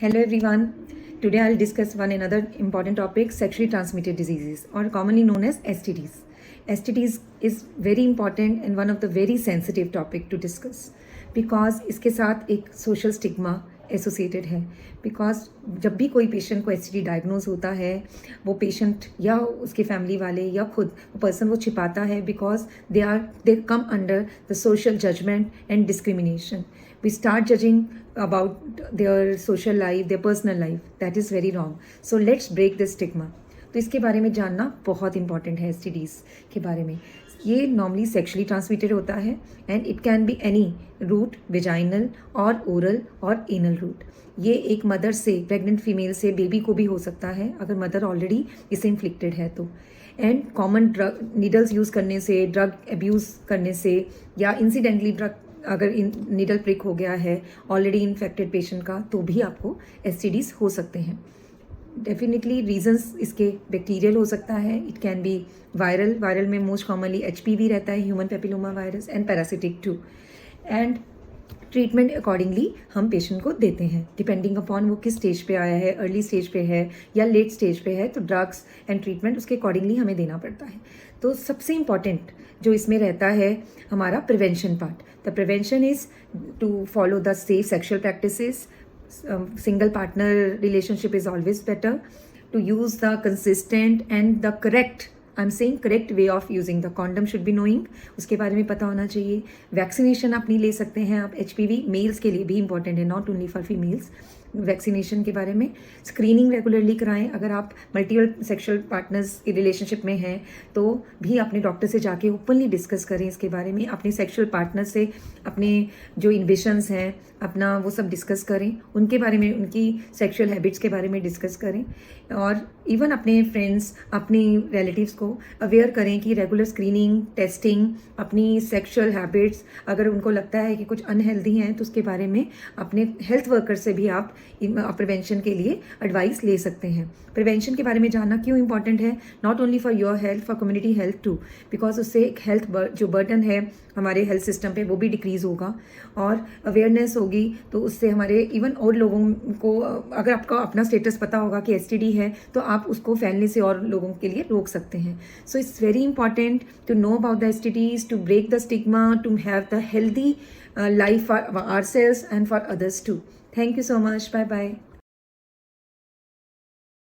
Hello everyone. Today I'll discuss one another important topic, sexually transmitted diseases or commonly known as STDs. STDs is very important and one of the very sensitive topic to discuss because इसके साथ एक social stigma associated है because जब भी कोई patient को STD diagnose होता है वो पेशेंट या उसके फैमिली वाले या खुद वो पर्सन वो छिपाता है because they come under the social judgement and discrimination we start judging about their social life, their personal life. That is very wrong. So let's break this stigma. तो इसके बारे में जानना बहुत इंपॉर्टेंट है एसटीडीज़ के बारे में. ये नॉर्मली सेक्शुअली ट्रांसमिटेड होता है and it can be any route, vaginal और ओरल और एनल रूट. ये एक मदर से, प्रेग्नेंट फीमेल से बेबी को भी हो सकता है अगर मदर ऑलरेडी इसे इन्फ्लिक्टेड है तो. And common drug needles use करने से, ड्रग एब्यूज़ करने से या इंसिडेंटली ड्रग अगर नीडल प्रिक हो गया है ऑलरेडी इन्फेक्टेड पेशेंट का तो भी आपको एसटीडीज़ हो सकते हैं. डेफिनेटली रीजंस इसके बैक्टीरियल हो सकता है, इट कैन बी वायरल में मोस्ट कॉमनली एचपीवी रहता है, human papilloma virus, and parasitic too. And treatment accordingly हम पेशेंट को देते हैं डिपेंडिंग अपॉन वो किस स्टेज पे आया है, अर्ली स्टेज पे है या लेट स्टेज पे है, तो ड्रग्स एंड ट्रीटमेंट उसके अकॉर्डिंगली हमें देना पड़ता है. तो सबसे इम्पॉर्टेंट जो इसमें रहता है हमारा prevention part. The prevention is to follow the safe sexual practices. Single partner relationship is always better. To use the consistent and the correct, I'm saying correct way of using the condom should be knowing. उसके बारे में पता होना चाहिए. Vaccination आप नहीं ले सकते हैं आप. एचपीवी मेल्स के लिए भी इंपॉर्टेंट है, not only for females. Vaccination के बारे में स्क्रीनिंग रेगुलरली कराएं. अगर आप मल्टीपल सेक्शुअल पार्टनर्स की रिलेशनशिप में हैं तो भी अपने डॉक्टर से जाके ओपनली डिस्कस करें इसके बारे में. अपने सेक्शुअल पार्टनर से अपने जो इन्विशंस हैं अपना वो सब डिस्कस करें, उनके बारे में, उनकी सेक्शुअल हैबिट्स के बारे में डिस्कस करें. और इवन अपने फ्रेंड्स, अपने रिलेटिव्स को अवेयर करें कि रेगुलर स्क्रीनिंग, टेस्टिंग, अपनी सेक्शुअल हैबिट्स, अगर उनको लगता है कि कुछ अनहेल्दी हैं तो उसके बारे में अपने हेल्थ वर्कर से भी आप प्रिवेंशन के लिए एडवाइस ले सकते हैं. प्रिवेंशन के बारे में जानना क्यों इंपॉर्टेंट है? Not only for your health, for community health too, because उससे एक हेल्थ जो बर्डन है हमारे हेल्थ सिस्टम पे वो भी डिक्रीज होगा और अवेयरनेस होगी. तो उससे हमारे इवन और लोगों को, अगर आपका अपना स्टेटस पता होगा कि एसटीडी है तो आप उसको फैलने से और लोगों के लिए रोक सकते हैं. So it's very important to know about the STDs, to break the stigma, to have the healthy life for ourselves and for others too. Thank you so much. Bye bye.